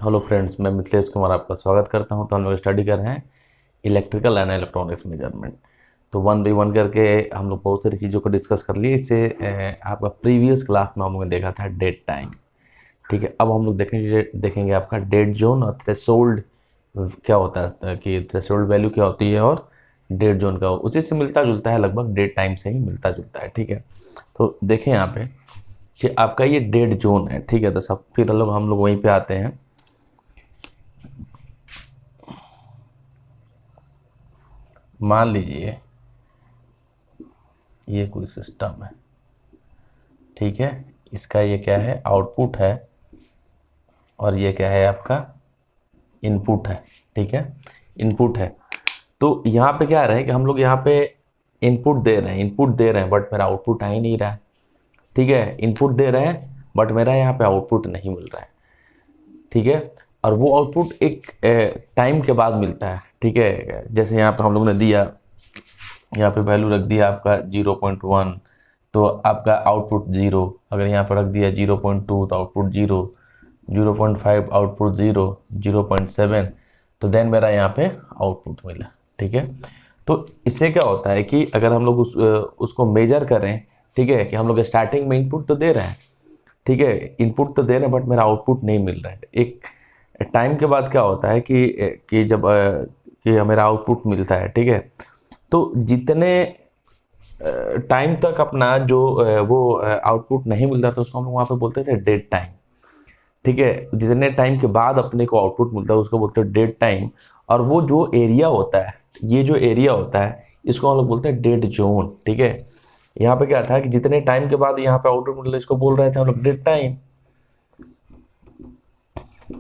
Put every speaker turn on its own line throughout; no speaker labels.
Hello friends, मैं मिथिलेश कुमार आपका स्वागत करता हूं। तो हम लोग स्टडी कर रहे हैं इलेक्ट्रिकल एंड इलेक्ट्रॉनिक्स मेजरमेंट। तो 1 by 1 करके हम लोग बहुत सारी चीज़ों को डिस्कस कर लिए। इससे आपका प्रीवियस क्लास में हम लोगों ने देखा था डेड टाइम। ठीक है, अब हम लोग देखेंगे आपका डेड जोन और थ्रेशोल्ड क्या होता है, कि थ्रेशोल्ड वैल्यू क्या होती है और डेड जोन का उसी से मिलता जुलता है, लगभग डेड टाइम से ही मिलता जुलता है। ठीक है, तो देखें यहाँ पे कि आपका ये डेड जोन है। ठीक है, तो सब फिर हम लोग वहीं पे आते हैं। मान लीजिए ये कोई सिस्टम है। ठीक है, इसका ये क्या है, आउटपुट है, और ये क्या है आपका इनपुट है। ठीक है, इनपुट है। तो यहाँ पे क्या रहा है कि हम लोग यहाँ पे इनपुट दे रहे हैं बट मेरा आउटपुट आ ही नहीं रहा है। ठीक है, इनपुट दे रहे हैं बट मेरा यहाँ पे आउटपुट नहीं मिल रहा है। ठीक है, और वो आउटपुट एक टाइम के बाद मिलता है। ठीक है, जैसे यहाँ पे हम लोग ने दिया, यहाँ पे वैल्यू रख दिया आपका 0.1, तो आपका आउटपुट 0। अगर यहाँ पर रख दिया 0.2 तो आउटपुट 0, 0.5 आउटपुट 0, 0.7, तो देन मेरा यहाँ पे आउटपुट मिला। ठीक है, तो इससे क्या होता है कि अगर हम लोग उसको मेजर करें, ठीक है, कि हम लोग स्टार्टिंग में इनपुट तो दे रहे हैं, ठीक है, इनपुट तो दे रहे हैं बट मेरा आउटपुट नहीं मिल रहा है। एक टाइम के बाद क्या होता है कि जब कि मेरा आउटपुट मिलता है, ठीक है, तो जितने टाइम तक अपना जो वो आउटपुट नहीं मिलता था उसको हम लोग वहाँ पे बोलते थे डेड टाइम। ठीक है, जितने टाइम के बाद अपने को आउटपुट मिलता है उसको बोलते हैं डेड टाइम। और वो जो एरिया होता है, ये जो एरिया होता है, इसको हम लोग बोलते हैं डेड जोन। ठीक है, यहाँ पे क्या था कि जितने टाइम के बाद यहाँ पे आउटपुट मिलता है इसको बोल रहे थे हम लोग डेड टाइम।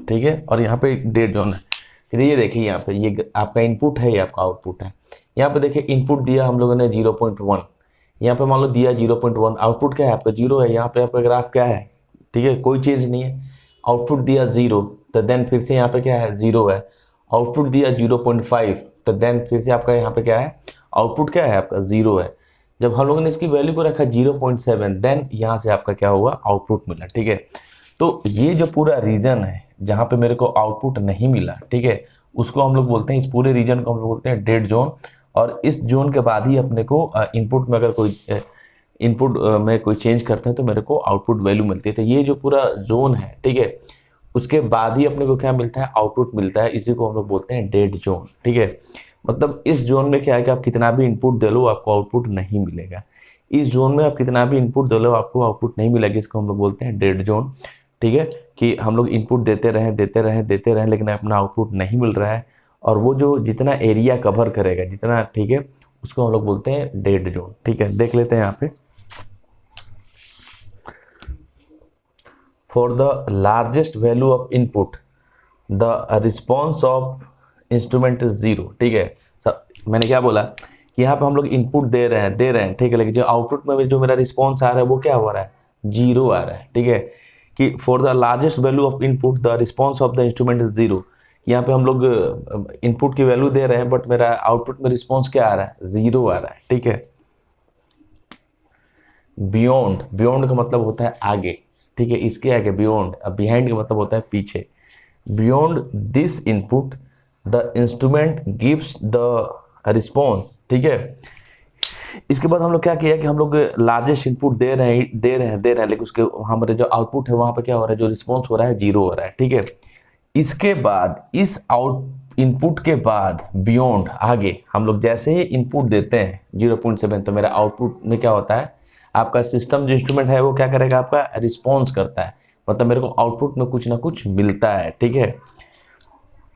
ठीक है, और यहाँ पे एक डेड जोन है। फिर ये देखिए, यहाँ पे ये आपका इनपुट है, ये आपका आउटपुट है। यहाँ पे देखिए इनपुट दिया हम लोगों ने 0.1, यहाँ पे मान लो दिया 0.1, आउटपुट क्या है आपका 0 है। यहाँ पे आपका ग्राफ क्या है, ठीक है, कोई चेंज नहीं है। आउटपुट दिया 0, तो देन फिर से यहाँ पे क्या है 0 है। आउटपुट दिया 0.5, तो देन फिर से आपका यहाँ पे क्या है, आउटपुट क्या है आपका 0 है। जब हम लोगों ने इसकी वैल्यू को रखा 0.7, देन यहाँ से आपका क्या हुआ, आउटपुट मिला। ठीक है, तो ये जो पूरा रीजन है जहाँ पे मेरे को आउटपुट नहीं मिला, ठीक है, उसको हम लोग बोलते हैं, इस पूरे रीजन को हम लोग बोलते हैं डेड जोन। और इस जोन के बाद ही अपने को इनपुट में अगर कोई इनपुट में कोई चेंज करते हैं तो मेरे को आउटपुट वैल्यू मिलती है। तो ये जो पूरा जोन है, ठीक है, उसके बाद ही अपने को क्या मिलता है, आउटपुट मिलता है। इसी को हम लोग बोलते हैं डेड जोन। ठीक है, मतलब इस जोन में क्या है कि आप कितना भी इनपुट दे लो आपको आउटपुट नहीं मिलेगा। इस जोन में आप कितना भी इनपुट दे लो आपको आउटपुट नहीं मिलेगा। इसको हम लोग बोलते हैं डेड जोन। ठीक है, कि हम लोग इनपुट देते रहें लेकिन अपना आउटपुट नहीं मिल रहा है, और वो जो जितना एरिया कवर करेगा जितना, ठीक है, उसको हम लोग बोलते हैं डेड जोन। ठीक है, देख लेते हैं यहाँ पे। For the largest value of input the response of instrument is 0। ठीक है, मैंने क्या बोला कि यहाँ पे हम लोग इनपुट दे रहे हैं, ठीक है, लेकिन जो आउटपुट में जो मेरा रिस्पॉन्स आ रहा है वो क्या हो रहा है, 0 आ रहा है। ठीक है, कि for the largest value of input the response of the instrument is 0। यहाँ पे हम लोग इनपुट की वैल्यू दे रहे हैं बट मेरा आउटपुट में रिस्पॉन्स क्या आ रहा है, 0 आ रहा है। ठीक है, बियॉन्ड का मतलब होता है आगे। ठीक है, इसके आगे बियॉन्ड, अब बिहाइंड का मतलब होता है पीछे। Beyond this input the instrument gives the response. ठीक है, इसके बाद हम लोग क्या किया कि हम लोग लार्जेस्ट इनपुट दे रहे हैं, लेकिन उसके हमारे जो आउटपुट है वहाँ पे क्या हो रहा है, जो रिस्पॉन्स हो रहा है 0 हो रहा है। ठीक है, इसके बाद इस आउट इनपुट के बाद बियॉन्ड आगे हम लोग जैसे ही इनपुट देते हैं 0.7, तो मेरा आउटपुट में क्या होता है, आपका सिस्टम जो इंस्ट्रूमेंट है वो क्या करेगा, आपका रिस्पॉन्स करता है, मतलब मेरे को आउटपुट में कुछ ना कुछ मिलता है। ठीक है,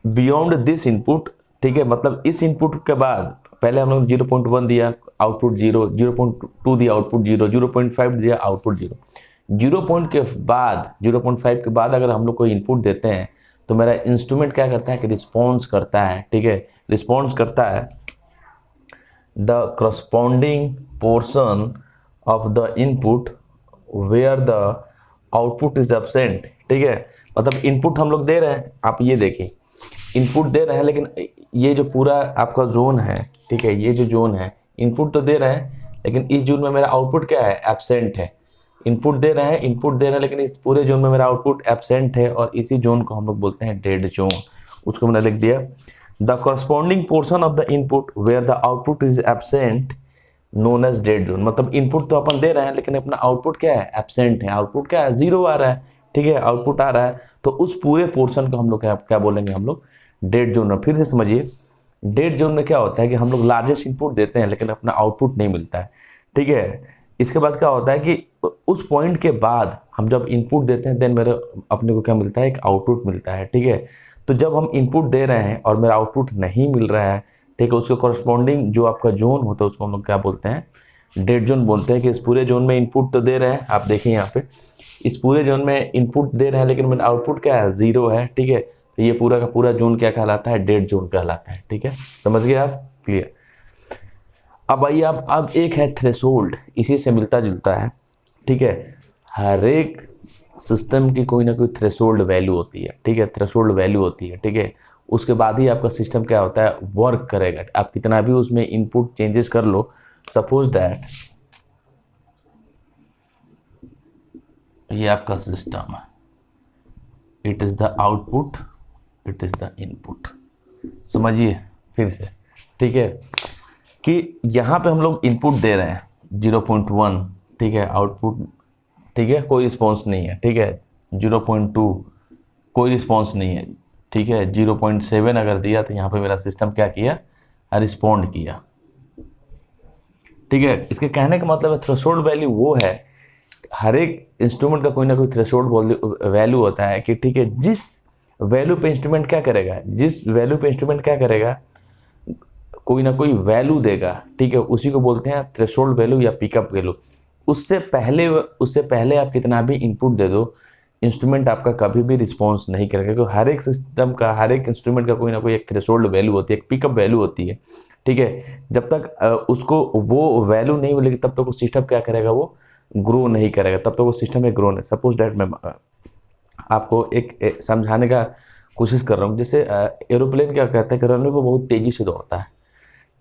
बियॉन्ड दिस इनपुट, ठीक है, मतलब इस इनपुट के बाद पहले हम लोग 0.1 दिया आउटपुट 0, 0.2 दिया आउटपुट 0, 0.5 दिया आउटपुट 0। 0.5 के बाद अगर हम लोग कोई इनपुट देते हैं तो मेरा इंस्ट्रूमेंट क्या करता है कि रिस्पॉन्स करता है। ठीक है, रिस्पॉन्स करता है the corresponding portion of the input where the output is absent. ठीक है, मतलब इनपुट हम लोग दे रहे हैं, आप ये देखिए इनपुट दे रहे हैं, लेकिन ये जो पूरा आपका जोन है, ठीक है, ये जो जोन है, इनपुट तो दे रहे हैं लेकिन इस जोन में मेरा आउटपुट क्या है, एब्सेंट है। इनपुट दे रहे हैं, इनपुट दे रहे हैं, लेकिन इस पूरे जोन में मेरा आउटपुट एब्सेंट है, और इसी जोन को हम लोग बोलते हैं डेड जोन। उसको मैंने लिख दिया, the corresponding portion of the input where the output is absent known as dead zone. मतलब इनपुट तो अपन दे रहे हैं, लेकिन अपना आउटपुट क्या है, एब्सेंट है। आउटपुट क्या है, 0 आ रहा है, ठीक है, आउटपुट आ रहा है, तो उस पूरे पोर्शन को हम लोग क्या बोलेंगे, हम लोग डेड जोन में। फिर से समझिए, डेड जोन में क्या होता है कि हम लोग लार्जेस्ट इनपुट देते हैं, लेकिन अपना आउटपुट नहीं मिलता है, ठीक है। इसके बाद क्या होता है कि उस पॉइंट के बाद हम जब इनपुट देते हैं, देन मेरे अपने को क्या मिलता है, एक आउटपुट मिलता है, ठीक है। तो जब हम इनपुट दे रहे हैं और मेरा आउटपुट नहीं मिल रहा है, ठीक है, उसके कॉरस्पॉन्डिंग जो आपका जोन होता है उसको हम लोग क्या बोलते हैं, डेड जोन बोलते हैं। कि इस पूरे जोन में इनपुट तो दे रहे हैं, आप देखिए यहाँ पे इस पूरे जोन में इनपुट दे रहे हैं, लेकिन मेरा आउटपुट क्या है, 0 है, ठीक है। तो ये पूरा का पूरा जोन क्या कहलाता है, डेड जोन कहलाता है, ठीक है। समझ गए आप, क्लियर। अब आइए, अब एक है थ्रेशोल्ड, इसी से मिलता जुलता है, ठीक है। हर एक सिस्टम की कोई ना कोई थ्रेशोल्ड वैल्यू होती है, ठीक है, थ्रेशोल्ड वैल्यू होती है, ठीक है। उसके बाद ही आपका सिस्टम क्या होता है, वर्क करेगा। आप कितना भी उसमें इनपुट चेंजेस कर लो, सपोज दैट ये आपका सिस्टम है, it is the output, it is the input. समझिए फिर से, ठीक है, कि यहाँ पे हम लोग इनपुट दे रहे हैं 0.1, ठीक है, आउटपुट, ठीक है, कोई रिस्पॉन्स नहीं है, ठीक है, 0.2 कोई रिस्पॉन्स नहीं है, ठीक है, 0.7 अगर दिया तो यहाँ पे मेरा सिस्टम क्या किया, रिस्पॉन्ड किया, ठीक है। इसके कहने का मतलब है थ्रेशोल्ड वैल्यू वो है, हर एक इंस्ट्रूमेंट का कोई ना कोई थ्रेशोल्ड वैल्यू होता है कि ठीक है, जिस वैल्यू पे इंस्ट्रूमेंट क्या करेगा, जिस वैल्यू पे इंस्ट्रूमेंट क्या करेगा, कोई ना कोई वैल्यू देगा, ठीक है, उसी को बोलते हैं थ्रेशोल्ड वैल्यू या पिकअप वैल्यू। उससे पहले आप कितना भी इनपुट दे दो, इंस्ट्रूमेंट आपका कभी भी रिस्पॉन्स नहीं करेगा, क्योंकि हर एक सिस्टम का, हर एक इंस्ट्रूमेंट का कोई ना कोई एक थ्रेशोल्ड वैल्यू होती है, एक पिकअप वैल्यू होती है, ठीक है। जब तक उसको वो वैल्यू नहीं मिलेगी, तब तक वो सिस्टम क्या करेगा, वो ग्रो नहीं करेगा, तब तक वो सिस्टम में ग्रो नहीं। सपोज डैट मैं आपको एक समझाने का कोशिश कर रहा हूँ। जैसे एरोप्लेन क्या कहते हैं कि रनवे पर बहुत तेज़ी से दौड़ता है,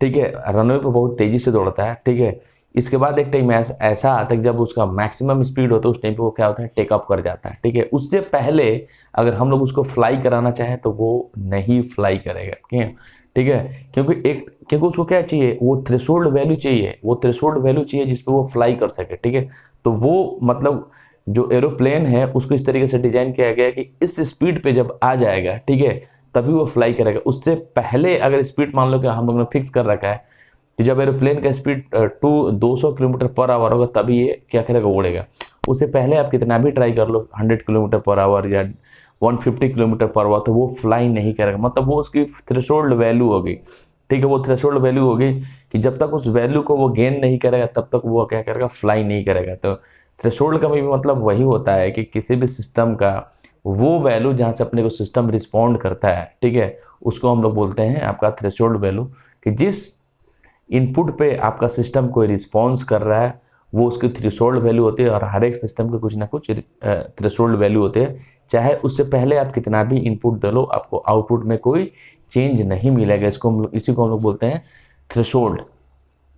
ठीक है, रनवे पर बहुत तेज़ी से दौड़ता है, ठीक है। इसके बाद एक टाइम ऐसा आता है कि जब उसका मैक्सिमम स्पीड होता है, उस टाइम पे वो क्या होता है, टेक ऑफ कर जाता है, ठीक है। उससे पहले अगर हम लोग उसको फ्लाई कराना चाहें तो वो नहीं फ्लाई करेगा, क्यों, ठीक है, क्योंकि उसको क्या चाहिए, वो थ्रेशोल्ड वैल्यू चाहिए, वो थ्रेशोल्ड वैल्यू चाहिए जिस पे वो फ्लाई कर सके, ठीक है। तो वो मतलब जो एरोप्लेन है उसको इस तरीके से डिजाइन किया गया कि इस स्पीड पे जब आ जाएगा, ठीक है, तभी वो फ्लाई करेगा। उससे पहले अगर स्पीड मान लो कि हम लोग ने फिक्स कर रखा है कि जब एरोप्लेन का स्पीड 200 किलोमीटर पर आवर होगा तभी ये क्या करेगा, उड़ेगा। उससे पहले आप कितना भी ट्राई कर लो 100 किलोमीटर पर आवर या 150 किलोमीटर पर आवर, तो वो फ्लाई नहीं करेगा। मतलब वो उसकी थ्रेशोल्ड वैल्यू होगी, ठीक है, वो थ्रेशोल्ड वैल्यू होगी कि जब तक उस वैल्यू को वो गेन नहीं करेगा तब तक वो क्या करेगा, फ्लाई नहीं करेगा। तो थ्रेशोल्ड का भी मतलब वही होता है कि किसी भी सिस्टम का वो वैल्यू जहाँ से अपने को सिस्टम रिस्पॉन्ड करता है, ठीक है, उसको हम लोग बोलते हैं आपका थ्रेशोल्ड वैल्यू। कि जिस इनपुट पे आपका सिस्टम कोई रिस्पॉन्स कर रहा है वो उसकी थ्रेशोल्ड वैल्यू होती है, और हर एक सिस्टम के कुछ ना कुछ थ्रेशोल्ड वैल्यू होते हैं। चाहे उससे पहले आप कितना भी इनपुट दे लो, आपको आउटपुट में कोई चेंज नहीं मिलेगा। इसी को हम लोग बोलते हैं थ्रेशोल्ड।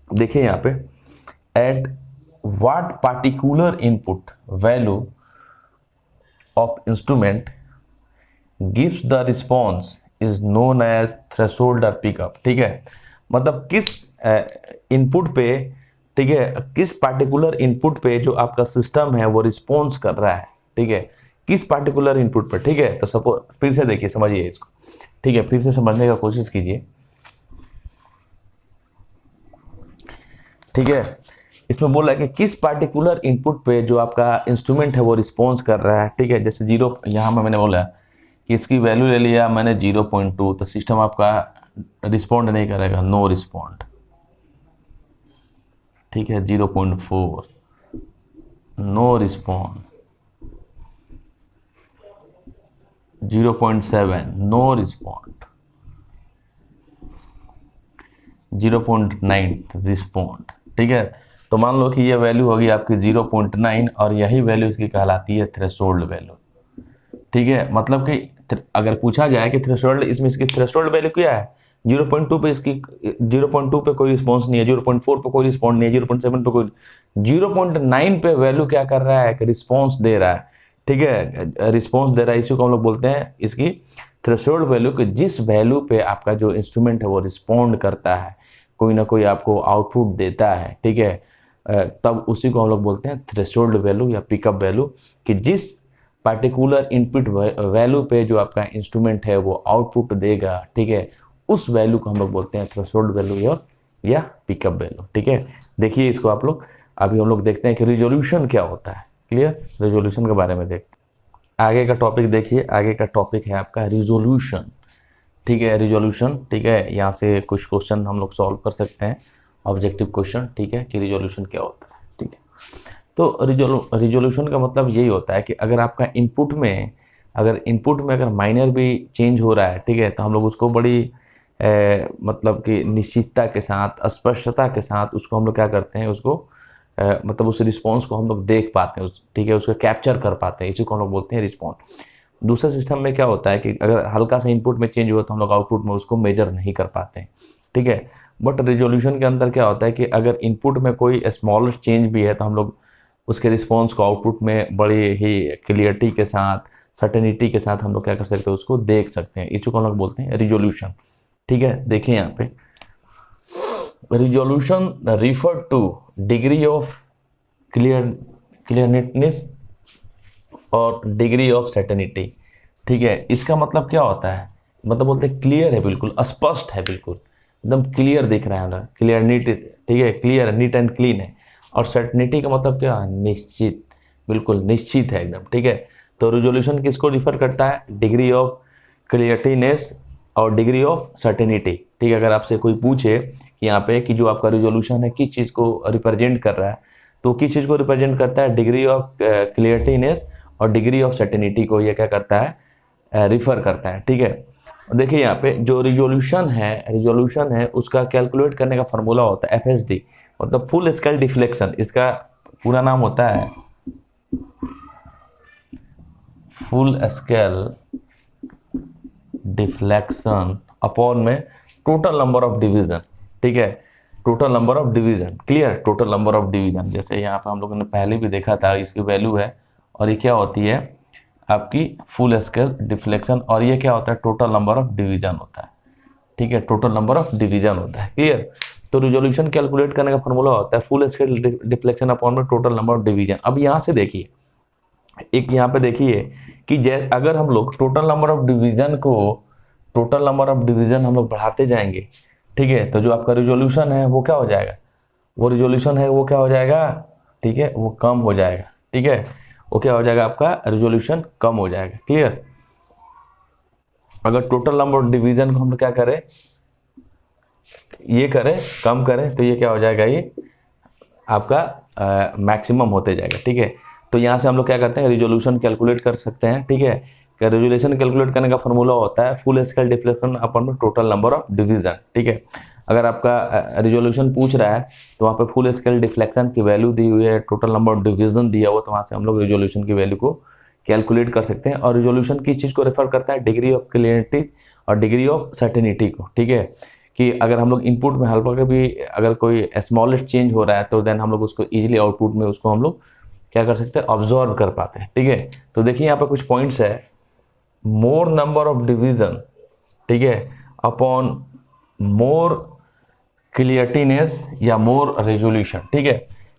देखिए यहाँ पे, at what particular input value of instrument gives the response is known as threshold और पिकअप, ठीक है। मतलब किस इनपुट पे, ठीक है, किस पार्टिकुलर इनपुट पे जो आपका सिस्टम है वो रिस्पॉन्स कर रहा है, ठीक है, किस पार्टिकुलर इनपुट पर, ठीक है। तो सपोज फिर से देखिए, समझिए इसको, ठीक है, फिर से समझने का कोशिश कीजिए, ठीक है। इसमें बोला है कि किस पार्टिकुलर इनपुट पे जो आपका इंस्ट्रूमेंट है वो रिस्पॉन्स कर रहा है, ठीक है। जैसे 0, यहाँ में मैंने बोला कि इसकी वैल्यू ले लिया मैंने 0.2, तो सिस्टम आपका रिस्पॉन्ड नहीं करेगा, नो रिस्पॉन्ड, ठीक है। 0.4 no respond, 0.7 no respond, 0.9 respond, ठीक है। तो मान लो कि ये वैल्यू होगी आपकी 0.9 और यही वैल्यू इसकी कहलाती है थ्रेशोल्ड वैल्यू, ठीक है। मतलब कि अगर पूछा जाए कि थ्रेशोल्ड, इसमें इसकी थ्रेशोल्ड वैल्यू क्या है, 0.2 पे इसकी 0.2 पे कोई रिस्पॉन्स नहीं है, 0.4 पे कोई रिस्पॉन्स नहीं है, 0.7 पे कोई, 0.9 पे वैल्यू क्या कर रहा है कि रिस्पॉन्स दे रहा है, ठीक है, रिस्पॉन्स दे रहा है। इसी को हम लोग बोलते हैं इसकी थ्रेशोल्ड वैल्यू, कि जिस वैल्यू पे आपका जो इंस्ट्रूमेंट है वो रिस्पॉन्ड करता है, कोई ना कोई आपको आउटपुट देता है, ठीक है, तब उसी को हम लोग बोलते हैं थ्रेशोल्ड वैल्यू या पिकअप वैल्यू, कि जिस पार्टिकुलर इनपुट वैल्यू पे जो आपका इंस्ट्रूमेंट है वो आउटपुट देगा, ठीक है, उस वैल्यू को हम लोग बोलते हैं थ्रेशोल्ड वैल्यू या पिकअप वैल्यू, ठीक है। देखिए इसको आप लोग, अभी हम लोग देखते हैं कि रिजोल्यूशन क्या होता है। क्लियर, रिजोल्यूशन के बारे में देखते हैं। आगे का टॉपिक देखिए, आगे का टॉपिक है आपका रिजोल्यूशन, ठीक है, रिजोल्यूशन, ठीक है। यहाँ से कुछ क्वेश्चन हम लोग सॉल्व कर सकते हैं, ऑब्जेक्टिव क्वेश्चन, ठीक है, कि रिजोल्यूशन क्या होता है, ठीक है। तो रिजोल्यूशन का मतलब यही होता है कि अगर आपका इनपुट में अगर माइनर भी चेंज हो रहा है, ठीक है, तो हम लोग उसको बड़ी मतलब कि निश्चितता के साथ, स्पष्टता के साथ उसको हम लोग क्या करते हैं, उसको मतलब उस रिस्पॉन्स को हम लोग देख पाते हैं, ठीक है, उसको कैप्चर कर पाते हैं, इसी को हम लोग बोलते हैं रिस्पॉन्स। दूसरे सिस्टम में क्या होता है कि अगर हल्का सा इनपुट में चेंज हुआ तो हम लोग आउटपुट में उसको मेजर नहीं कर पाते हैं, ठीक है। बट रिजोल्यूशन के अंदर क्या होता है कि अगर इनपुट में कोई स्मॉल चेंज भी है तो हम लोग उसके रिस्पॉन्स को आउटपुट में बड़ी ही क्लियरिटी के साथ, सर्टेनिटी के साथ हम लोग क्या कर सकते हैं, उसको देख सकते हैं, इसी को हम लोग बोलते हैं रिजोल्यूशन, ठीक है। देखिए यहाँ पे resolution refer to degree of clearness और डिग्री ऑफ सर्टेनिटी, ठीक है। इसका मतलब क्या होता है, मतलब बोलते हैं क्लियर है, बिल्कुल स्पष्ट है, बिल्कुल एकदम क्लियर दिख रहा है हमें, क्लियर नीट, ठीक है, क्लियर नीट एंड क्लीन है। और सर्टेनिटी का मतलब क्या है, निश्चित, बिल्कुल निश्चित है एकदम, ठीक है। तो रिजोल्यूशन किसको रिफर करता है, डिग्री ऑफ क्लियरिटीनेस और डिग्री ऑफ सर्टेनिटी, ठीक है। अगर आपसे कोई पूछे कि यहाँ पे कि जो आपका रिजोल्यूशन है किस चीज़ को रिप्रेजेंट कर रहा है, तो किस चीज़ को रिप्रेजेंट करता है, डिग्री ऑफ क्लियरिटीनेस और डिग्री ऑफ सर्टेनिटी को ये क्या करता है, रिफर करता है, ठीक है। देखिए यहाँ पे जो रिजोल्यूशन है उसका कैलकुलेट करने का फॉर्मूला होता है FSD, मतलब फुल स्केल डिफ्लेक्शन, इसका पूरा नाम होता है फुल स्केल डिफ्लेक्शन अपॉन में टोटल नंबर ऑफ डिवीजन, ठीक है, total number of division, clear, total number of division. जैसे यहाँ पे हम लोगों ने पहले भी देखा था, इसकी वैल्यू है, और ये क्या होती है आपकी फुल स्केल डिफ्लेक्शन, और ये क्या होता है, टोटल नंबर ऑफ डिवीजन होता है, ठीक है, टोटल नंबर ऑफ डिवीजन होता है, क्लियर। तो रिजोल्यूशन कैलकुलेट करने का फॉर्मूला होता है फुल स्केल डिफ्लेक्शन अपॉन में टोटल नंबर ऑफ डिवीजन। अब यहाँ से देखिए, एक यहाँ पे देखिए कि अगर हम लोग टोटल नंबर ऑफ डिवीजन हम लोग बढ़ाते जाएंगे, ठीक है, तो जो आपका रिजोल्यूशन है वो क्या हो जाएगा, ठीक है, वो कम हो जाएगा, ठीक है, वो क्या हो जाएगा, आपका रिजोल्यूशन कम हो जाएगा, क्लियर। अगर टोटल नंबर ऑफ डिवीजन को हम क्या करें, कम करें, तो ये क्या हो जाएगा, ये आपका मैक्सिमम होते जाएगा, ठीक है। तो यहाँ से हम लोग क्या करते हैं, रिजोल्यूशन कैलकुलेट कर सकते हैं, ठीक है। रिजोल्यूशन कैलकुलेट करने का फॉर्मूला होता है फुल स्केल डिफ्लेक्शन अपॉन में टोटल नंबर ऑफ डिवीजन, ठीक है। अगर आपका रिजोल्यूशन पूछ रहा है तो वहाँ पे फुल स्केल डिफ्लेक्शन की वैल्यू दी हुई है, टोटल नंबर ऑफ डिवीजन दिया हुआ, तो वहाँ से हम लोग रिजोल्यूशन की वैल्यू को कैलकुलेट कर सकते हैं। और रिजोल्यूशन किस चीज़ को रेफर करता है, डिग्री ऑफ क्लियरिटी और डिग्री ऑफ सर्टेनिटी को, ठीक है। कि अगर हम लोग इनपुट में हल्का का भी अगर कोई स्मॉलेस्ट चेंज हो रहा है तो देन हम लोग उसको इजीली आउटपुट में उसको हम लोग क्या कर सकते हैं, ऑब्जर्व कर पाते हैं, ठीक है। तो देखिए यहाँ पे कुछ पॉइंट्स है, मोर नंबर ऑफ डिवीजन, ठीक है, अपॉन मोर क्लियरिटीनेस या मोर रेजोल्यूशन, ठीक है,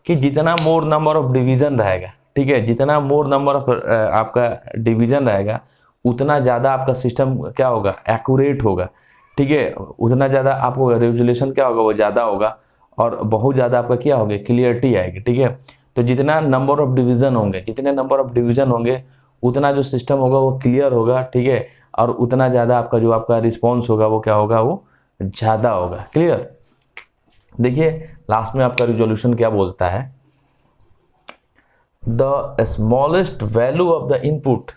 कि जितना मोर नंबर ऑफ डिवीजन रहेगा, ठीक है, जितना मोर नंबर ऑफ आपका डिवीजन रहेगा उतना ज़्यादा आपका सिस्टम क्या होगा, एक्यूरेट होगा, ठीक है, उतना ज़्यादा आपको रेजोल्यूशन क्या होगा, वो ज़्यादा होगा, और बहुत ज़्यादा आपका क्या होगा, क्लियरिटी आएगी, ठीक है। तो जितना नंबर ऑफ डिवीजन होंगे उतना जो सिस्टम होगा वो क्लियर होगा, ठीक है, और उतना ज़्यादा आपका जो आपका रिस्पॉन्स होगा वो क्या होगा, वो ज़्यादा होगा, क्लियर। देखिए लास्ट में आपका रिजोल्यूशन क्या बोलता है, the smallest value of the input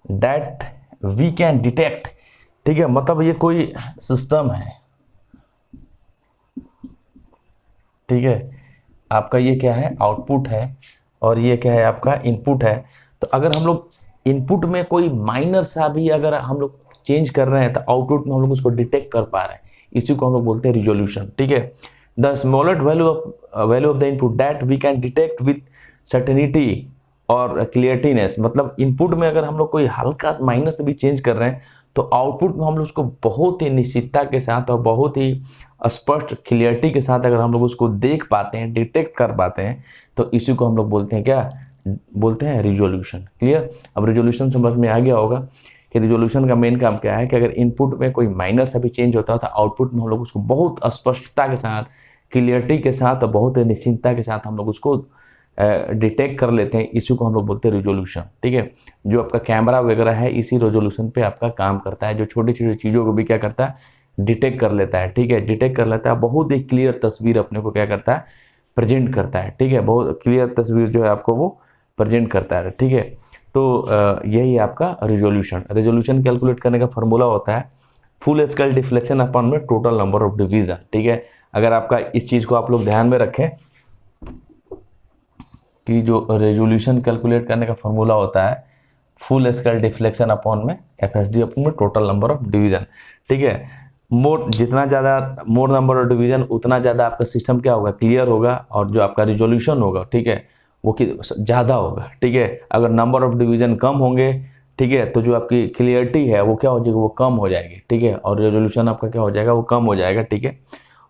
that we can detect, ठीक है, मतलब ये कोई सिस्टम है, ठीक है, आपका ये क्या है, आउटपुट है, और ये क्या है, आपका इनपुट है। तो अगर हम लोग इनपुट में कोई माइनर सा भी अगर हम लोग चेंज कर रहे हैं तो आउटपुट में हम लोग उसको डिटेक्ट कर पा रहे हैं, इसी को हम लोग बोलते हैं रिजोल्यूशन। ठीक है, the smallest value of the input that we can detect with certainty और क्लियरिटीनेस, मतलब इनपुट में अगर हम लोग कोई हल्का माइनस भी चेंज कर रहे हैं तो आउटपुट में हम लोग उसको बहुत ही निश्चितता के साथ और बहुत ही स्पष्ट क्लियरिटी के साथ अगर हम लोग उसको देख पाते हैं, डिटेक्ट कर पाते हैं, तो इसी को हम लोग बोलते हैं क्या, बोलते हैं रिजोल्यूशन। क्लियर? अब रिजोल्यूशन समझ में आ गया होगा कि रिजोल्यूशन का मेन काम क्या है कि अगर इनपुट में कोई माइनर सा भी चेंज होता है तो आउटपुट में हम लोग उसको बहुत स्पष्टता के साथ, क्लियरिटी के साथ और बहुत ही निश्चितता के साथ हम लोग उसको डिटेक्ट कर लेते हैं। इसी को हम लोग बोलते हैं रिजोल्यूशन। ठीक है, जो आपका कैमरा वगैरह है इसी रिजोल्यूशन पे आपका काम करता है, जो छोटी छोटी चीज़ों को भी क्या करता है, डिटेक्ट कर लेता है। ठीक है, डिटेक्ट कर लेता है, बहुत ही क्लियर तस्वीर अपने को क्या करता है, प्रेजेंट करता है। ठीक है, बहुत क्लियर तस्वीर जो है आपको वो प्रेजेंट करता है। ठीक है, तो यही आपका रिजोल्यूशन। रिजोल्यूशन कैलकुलेट करने का फॉर्मूला होता है फुल स्केल डिफ्लेक्शन अपॉन में टोटल नंबर ऑफ डिवीजन। ठीक है, अगर आपका इस चीज़ को आप लोग ध्यान में रखें कि जो रेजोल्यूशन कैलकुलेट करने का फॉर्मूला होता है फुल स्केल डिफ्लेक्शन अपॉन में एफएसडी अपॉन में टोटल नंबर ऑफ डिवीजन। ठीक है, जितना ज़्यादा मोर नंबर ऑफ डिवीजन उतना ज़्यादा आपका सिस्टम क्या होगा, क्लियर होगा, और जो आपका रिजोल्यूशन होगा, ठीक है, वो ज़्यादा होगा। ठीक है, अगर नंबर ऑफ डिवीजन कम होंगे, ठीक है, तो जो आपकी क्लियरिटी है वो क्या हो जाएगी, वो कम हो जाएगी। ठीक है, और रेजोल्यूशन आपका क्या हो जाएगा, वो कम हो जाएगा। ठीक है,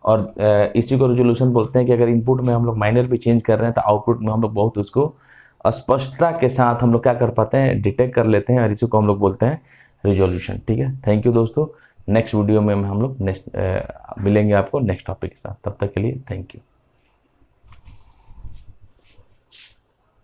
और इसी को रेजोल्यूशन बोलते हैं कि अगर इनपुट में हम लोग माइनर भी चेंज कर रहे हैं तो आउटपुट में हम लोग बहुत उसको स्पष्टता के साथ हम लोग क्या कर पाते हैं, डिटेक्ट कर लेते हैं, और इसी को हम लोग बोलते हैं रिजोल्यूशन। ठीक है, थैंक यू दोस्तों। नेक्स्ट वीडियो में हम लोग नेक्स्ट मिलेंगे आपको नेक्स्ट टॉपिक के साथ। तब तक के लिए थैंक यू।